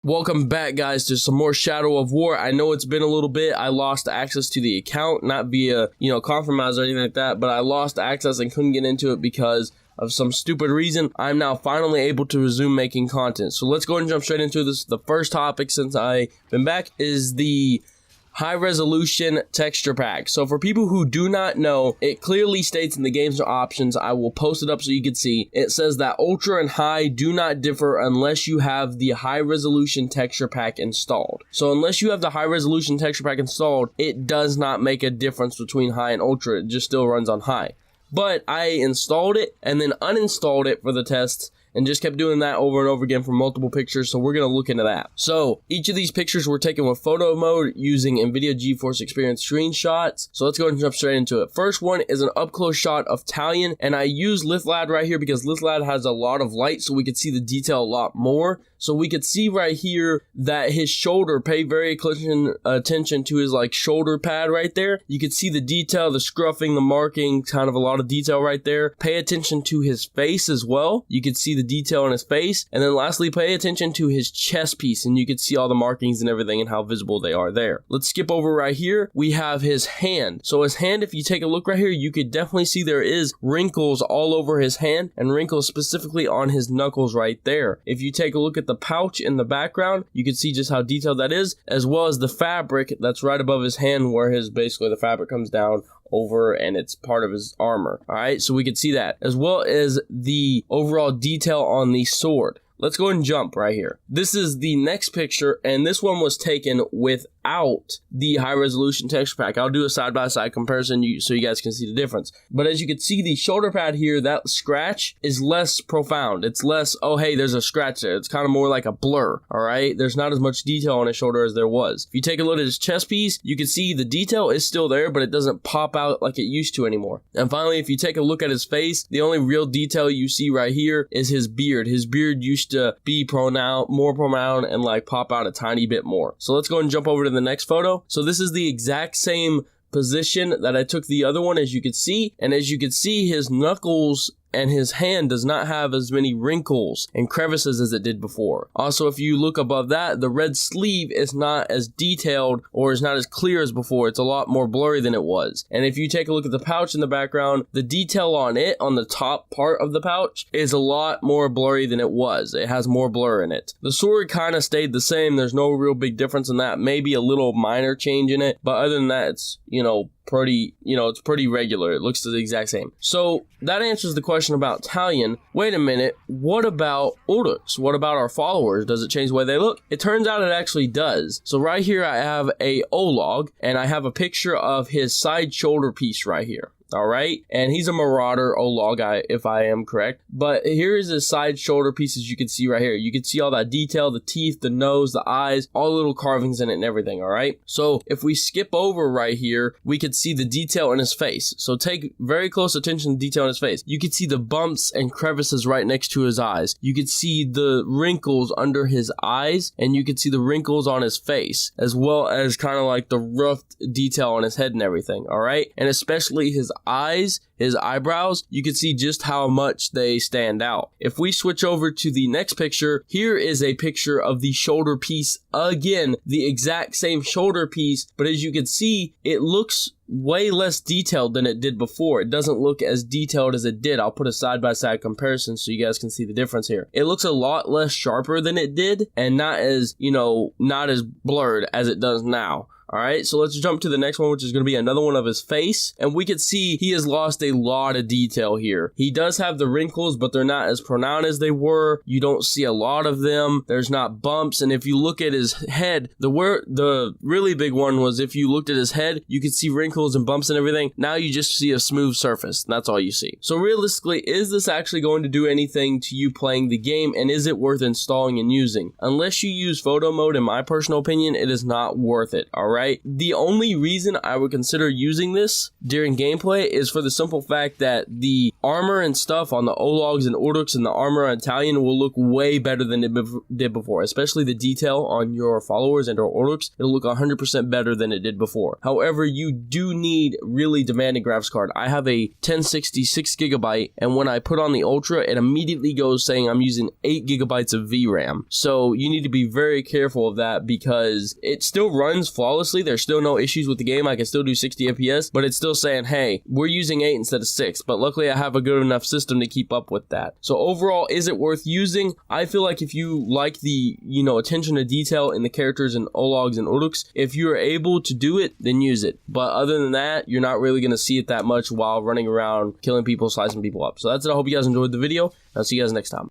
Welcome back, guys, to some more Shadow of War. I know it's been a little bit. I lost access to the account, not via, compromise or anything like that, but I lost access and couldn't get into it because of some stupid reason. I'm now finally able to resume making content. So let's go ahead and jump straight into this. The first topic since I've been back is the high resolution texture pack. So for people who do not know, it clearly states in the game's options, I will post it up so you can see, it says that ultra and high do not differ unless you have the high resolution texture pack installed. So unless you have the high resolution texture pack installed, it does not make a difference between high and ultra. It just still runs on high. But I installed it and then uninstalled it for the tests and just kept doing that over and over again for multiple pictures, so we're going to look into that. So each of these pictures were taken with photo mode using NVIDIA GeForce Experience screenshots. So let's go ahead and jump straight into it. First one is an up-close shot of Talion, and I use Lithlad right here because Lithlad has a lot of light, so we could see the detail a lot more. So we could see right here that his shoulder, pay very close attention to his shoulder pad right there. You could see the detail, the scruffing, the marking, kind of a lot of detail right there. Pay attention to his face as well. You could see the detail on his face. And then lastly, pay attention to his chest piece, and you could see all the markings and everything and how visible they are there. Let's skip over right here. We have his hand. So his hand, if you take a look right here, you could definitely see there is wrinkles all over his hand and wrinkles specifically on his knuckles right there. If you take a look at the pouch in the background, you can see just how detailed that is, as well as the fabric that's right above his hand where basically the fabric comes down over and it's part of his armor. All right, so we can see that, as well as the overall detail on the sword. Let's go and jump right here. This is the next picture, and this one was taken without the high resolution texture pack. I'll do a side-by-side comparison so you guys can see the difference. But as you can see, the shoulder pad here, that scratch is less profound. It's less, oh hey, there's a scratch there. It's kind of more like a blur, all right? There's not as much detail on his shoulder as there was. If you take a look at his chest piece, you can see the detail is still there, but it doesn't pop out like it used to anymore. And finally, if you take a look at his face, the only real detail you see right here is his beard. His beard used to be more pronounced and pop out a tiny bit more. So let's go and jump over to the next photo. So this is the exact same position that I took the other one, as you could see, and as you could see, his knuckles and his hand does not have as many wrinkles and crevices as it did before. Also, if you look above that, the red sleeve is not as detailed or is not as clear as before. It's a lot more blurry than it was. And if you take a look at the pouch in the background, the detail on it, on the top part of the pouch, is a lot more blurry than it was. It has more blur in it. The sword kind of stayed the same. There's no real big difference in that. Maybe a little minor change in it, but other than that, it's, it's pretty regular. It looks the exact same. So that answers the question about Talion. Wait a minute, what about Uldux? What about our followers? Does it change the way they look? It turns out it actually does. So right here I have a Olog, and I have a picture of his side shoulder piece right here. All right, and he's a Marauder Olog, if I am correct. But here is his side shoulder pieces. You can see right here. You can see all that detail, the teeth, the nose, the eyes, all the little carvings in it and everything. All right. So if we skip over right here, we could see the detail in his face. So take very close attention to the detail in his face. You could see the bumps and crevices right next to his eyes. You could see the wrinkles under his eyes, and you could see the wrinkles on his face, as well as kind of the rough detail on his head and everything. All right, and especially his eyes, his eyebrows, you can see just how much they stand out. If we switch over to the next picture, here is a picture of the shoulder piece again, the exact same shoulder piece, but as you can see, it looks way less detailed than it did before. It doesn't look as detailed as it did. I'll put a side-by-side comparison so you guys can see the difference here. It looks a lot less sharper than it did, and not as blurred as it does now. All right, so let's jump to the next one, which is going to be another one of his face. And we can see he has lost a lot of detail here. He does have the wrinkles, but they're not as pronounced as they were. You don't see a lot of them. There's not bumps. And if you look at his head, the really big one was if you looked at his head, you could see wrinkles and bumps and everything. Now you just see a smooth surface. And that's all you see. So realistically, is this actually going to do anything to you playing the game? And is it worth installing and using? Unless you use photo mode, in my personal opinion, it is not worth it. All right. right? The only reason I would consider using this during gameplay is for the simple fact that the armor and stuff on the Ologs and Orduks and the armor on Italian will look way better than it did before, especially the detail on your followers and or Orduks. It'll look 100% better than it did before. However, you do need really demanding graphics card. I have a 1060 6GB, and when I put on the Ultra, it immediately goes saying I'm using 8GB of VRAM. So you need to be very careful of that because it still runs flawlessly. There's still no issues with the game. I can still do 60 FPS, but it's still saying, hey, we're using 8 instead of 6. But luckily I have a good enough system to keep up with that. So overall, is it worth using? I feel like if you like the, attention to detail in the characters and Ologs and Orduks, if you're able to do it, then use it. But other than that, you're not really going to see it that much while running around killing people, slicing people up. So that's it. I hope you guys enjoyed the video. I'll see you guys next time.